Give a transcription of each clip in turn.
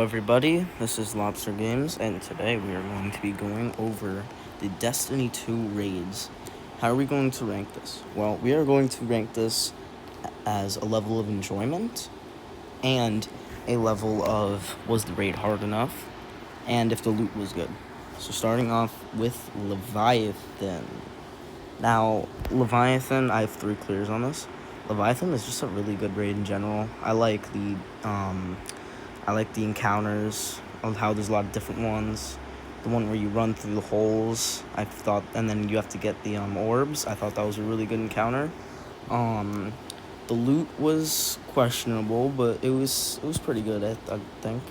everybody, this is Lobster Games, and today we are going to be going over the Destiny 2 raids. How are we going to rank this? Well, we are going to rank this as a level of enjoyment and a level of was the raid hard enough and if the loot was good. So starting off with Leviathan. Now, Leviathan, I have 3 clears on this. Leviathan is just a really good raid in general. I like the encounters, of how there's a lot of different ones. The one where you run through the holes, I thought, and then you have to get the orbs. I thought that was a really good encounter. The loot was questionable, but it was pretty good, I think.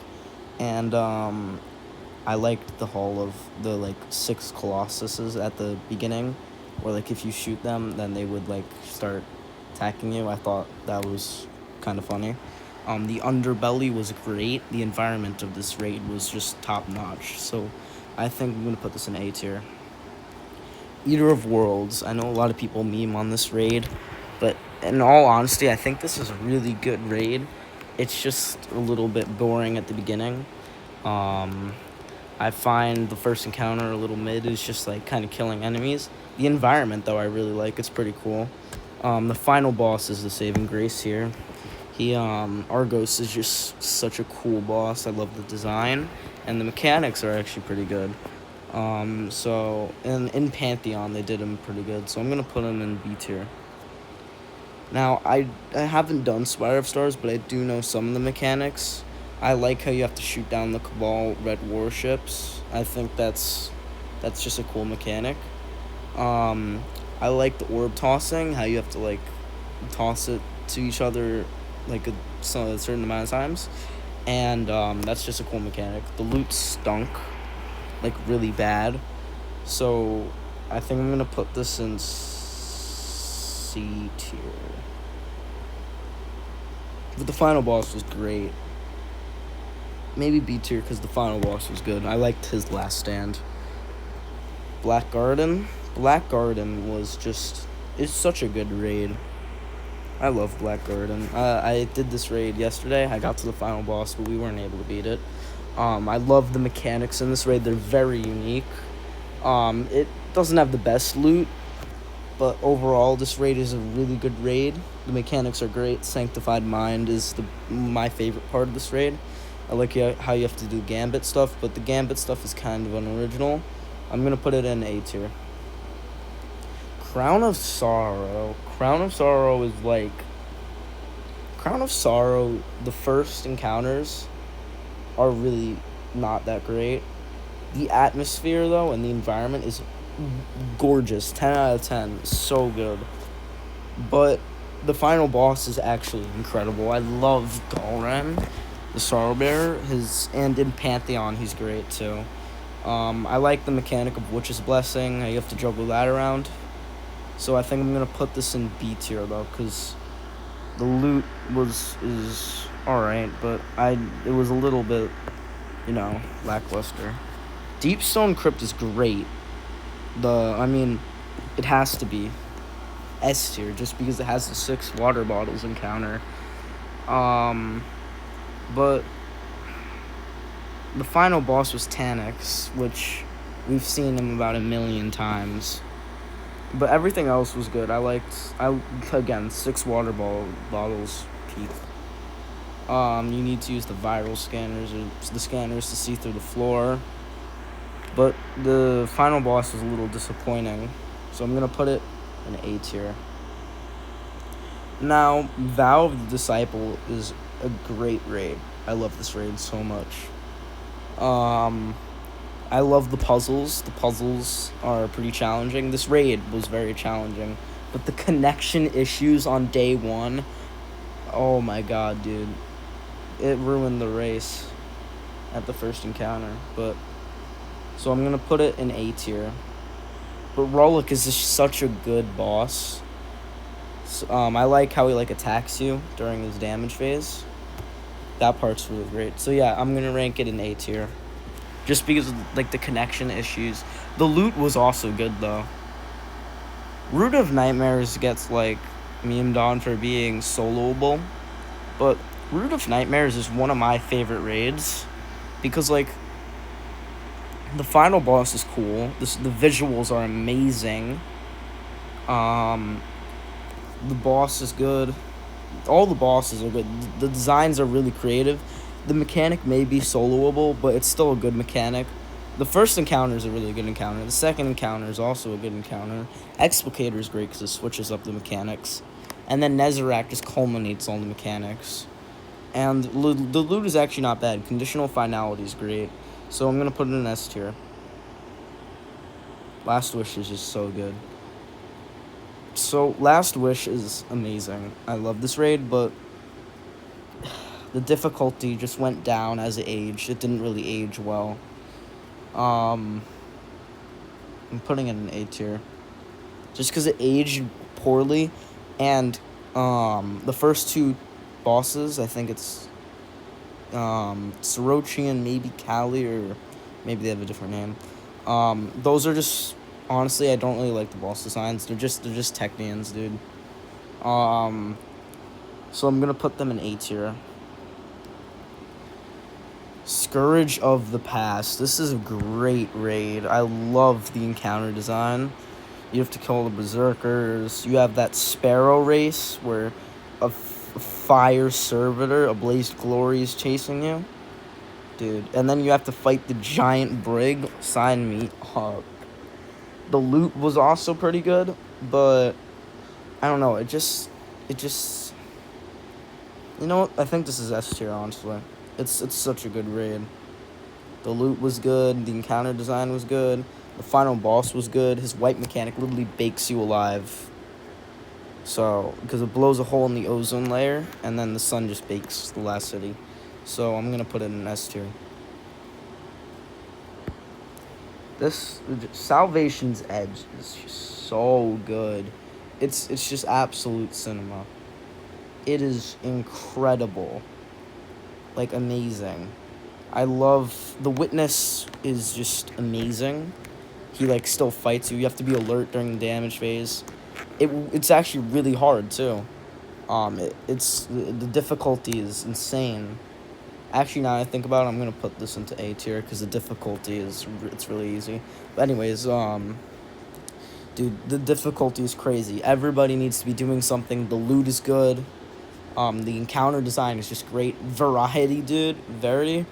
And I liked the haul of the 6 Colossuses at the beginning, where if you shoot them, then they would start attacking you. I thought that was kind of funny. The underbelly was great. The environment of this raid was just top notch. So I think I'm gonna put this in A tier. Eater of Worlds. I know a lot of people meme on this raid, but in all honesty, I think this is a really good raid. It's just a little bit boring at the beginning. I find the first encounter a little mid. It's just kind of killing enemies. The environment, though, I really like. It's pretty cool. The final boss is the saving grace here. Argos is just such a cool boss. I love the design, and the mechanics are actually pretty good. So in Pantheon, they did him pretty good. So I'm gonna put him in B tier. Now, I haven't done Spire of Stars, but I do know some of the mechanics. I like how you have to shoot down the Cabal red warships. I think that's just a cool mechanic. I like the orb tossing, how you have to toss it to each other a certain amount of times, and that's just a cool mechanic. The loot stunk really bad, so I think I'm gonna put this in C tier. But the final boss was great. Maybe B tier because the final boss was good. I liked his last stand. Black Garden was it's such a good raid. I love Black Garden. I did this raid yesterday. I got to the final boss, but we weren't able to beat it. I love the mechanics in this raid. They're very unique. It doesn't have the best loot, but overall, this raid is a really good raid. The mechanics are great. Sanctified Mind is my favorite part of this raid. I like how you have to do Gambit stuff, but the Gambit stuff is kind of unoriginal. I'm going to put it in A tier. Crown of Sorrow. Crown of Sorrow, the first encounters are really not that great. The atmosphere, though, and the environment is gorgeous. 10 out of 10. So good. But the final boss is actually incredible. I love Galren, the Sorrow Bearer. And in Pantheon, he's great, too. I like the mechanic of Witch's Blessing. You have to juggle that around. So I think I'm going to put this in B tier, though, because the loot is alright, but it was a little bit, lackluster. Deepstone Crypt is great. It has to be S tier, just because it has the 6 water bottles encounter. But the final boss was Taniks, which we've seen him about 1,000,000 times. But everything else was good. Again, 6 water bottles peak. You need to use the viral scanners or the scanners to see through the floor. But the final boss was a little disappointing. So I'm going to put it in A tier. Now, Vow of the Disciple is a great raid. I love this raid so much. I love the puzzles. The puzzles are pretty challenging. This raid was very challenging. But the connection issues on day 1, oh my god, dude. It ruined the race at the first encounter. So I'm going to put it in A tier. But Rollick is just such a good boss. I like how he attacks you during his damage phase. That part's really great. So yeah, I'm going to rank it in A tier. Just because of the connection issues. The loot was also good, though. Root of Nightmares gets memed on for being soloable, but Root of Nightmares is one of my favorite raids. because like the final boss is cool. The visuals are amazing. Um, the boss is good. All the bosses are good. The designs are really creative. The mechanic may be soloable, but it's still a good mechanic. The first encounter is a really good encounter. The second encounter is also a good encounter. Explicator is great because it switches up the mechanics. And then Nezarec just culminates all the mechanics. And the loot is actually not bad. Conditional finality is great. So I'm going to put it in S tier. Last Wish is just so good. So Last Wish is amazing. I love this raid, but the difficulty just went down as it aged. It didn't really age well. I'm putting it in A tier. Just because it aged poorly, and the first two bosses, I think it's Sorochi and maybe Kali, or maybe they have a different name. Those are just, honestly, I don't really like the boss designs. They're just Technians, dude. So I'm gonna put them in A tier. Scourge of the Past. This is a great raid. I love the encounter design. You have to kill the berserkers. You have that sparrow race where a fire servitor, a blazed glory, is chasing you. Dude. And then you have to fight the giant brig. Sign me up. The loot was also pretty good, but I don't know. It just, you know what? I think this is S tier, honestly. It's such a good raid. The loot was good. The encounter design was good. The final boss was good. His white mechanic literally bakes you alive. So, because it blows a hole in the ozone layer, and then the sun just bakes the last city. So, I'm going to put it in S tier. This Salvation's Edge is just so good. It's just absolute cinema. It is incredible. Like, amazing. I love... The Witness is just amazing. He, like, still fights you. You have to be alert during the damage phase. It's actually really hard, too. The difficulty is insane. Actually, now I think about it, I'm gonna put this into A tier, because the difficulty it's really easy. But anyways, dude, the difficulty is crazy. Everybody needs to be doing something. The loot is good. The encounter design is just great. Variety, dude. Very.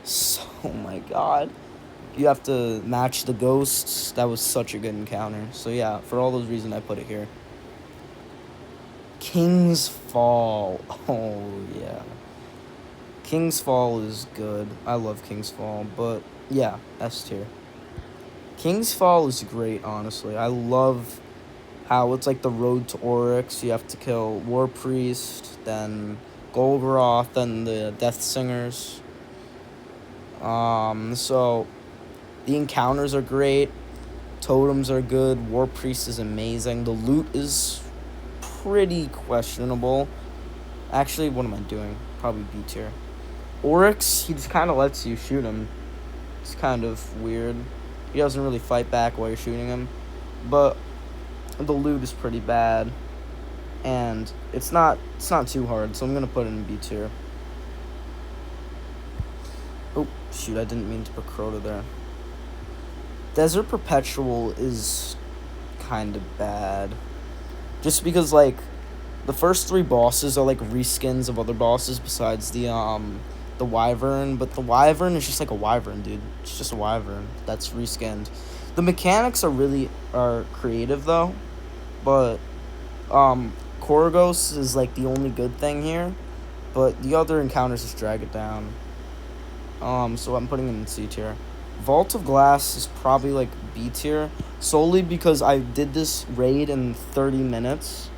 So, oh my god. You have to match the ghosts. That was such a good encounter. So yeah, for all those reasons, I put it here. King's Fall. Oh, yeah. King's Fall is good. I love King's Fall, but yeah, S tier. King's Fall is great, honestly. I love how it's like the road to Oryx. You have to kill War Priest, then Golgoroth, then the Death Singers. So the encounters are great. Totems are good. War Priest is amazing. The loot is pretty questionable. Actually, what am I doing? Probably B tier. Oryx, he just kind of lets you shoot him. It's kind of weird. He doesn't really fight back while you're shooting him. But the loot is pretty bad. And it's not too hard, so I'm going to put it in B tier. Oh, shoot, I didn't mean to put Crota there. Desert Perpetual is kind of bad. Just because, like, the first three bosses are, like, reskins of other bosses besides the Wyvern. But the Wyvern is just like a Wyvern, dude. It's just a Wyvern that's reskinned. The mechanics are creative, though. But, Korgos is, like, the only good thing here. But the other encounters just drag it down. So I'm putting it in C tier. Vault of Glass is probably, like, B tier. Solely because I did this raid in 30 minutes.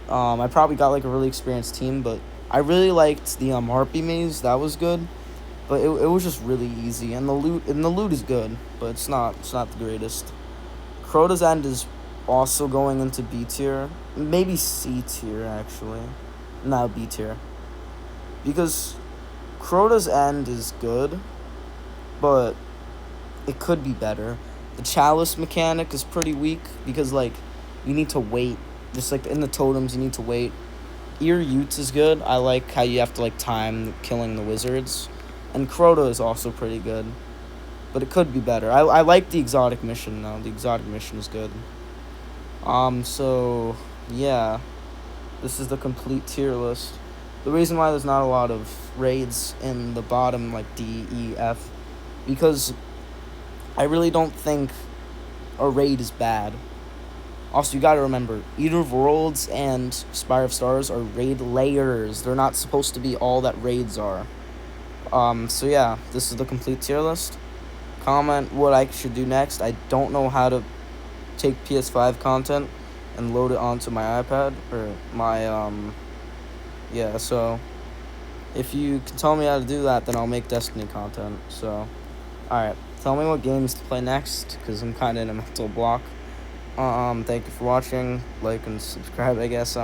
I probably got, like, a really experienced team, but I really liked the Harpy Maze. That was good. But it was just really easy. And the loot is good, but it's not the greatest. Crota's End is also going into B tier. Maybe C tier, actually. No, B tier. Because Crota's End is good, but it could be better. The Chalice mechanic is pretty weak because, like, you need to wait. Just like in the totems, you need to wait. Ear Utes is good. I like how you have to, like, time killing the wizards. And Crota is also pretty good, but it could be better. I like the exotic mission though. The exotic mission is good. So yeah, this is the complete tier list. The reason why there's not a lot of raids in the bottom, like D, E, F, because I really don't think a raid is bad. Also, you gotta remember, Eater of Worlds and Spire of Stars are raid layers. They're not supposed to be all that raids are. So yeah, this is the complete tier list. Comment what I should do next. I don't know how to take PS5 content and load it onto my iPad, or my, yeah, so if you can tell me how to do that, then I'll make Destiny content. So, alright, tell me what games to play next, because I'm kind of in a mental block. Thank you for watching. Like and subscribe, I guess.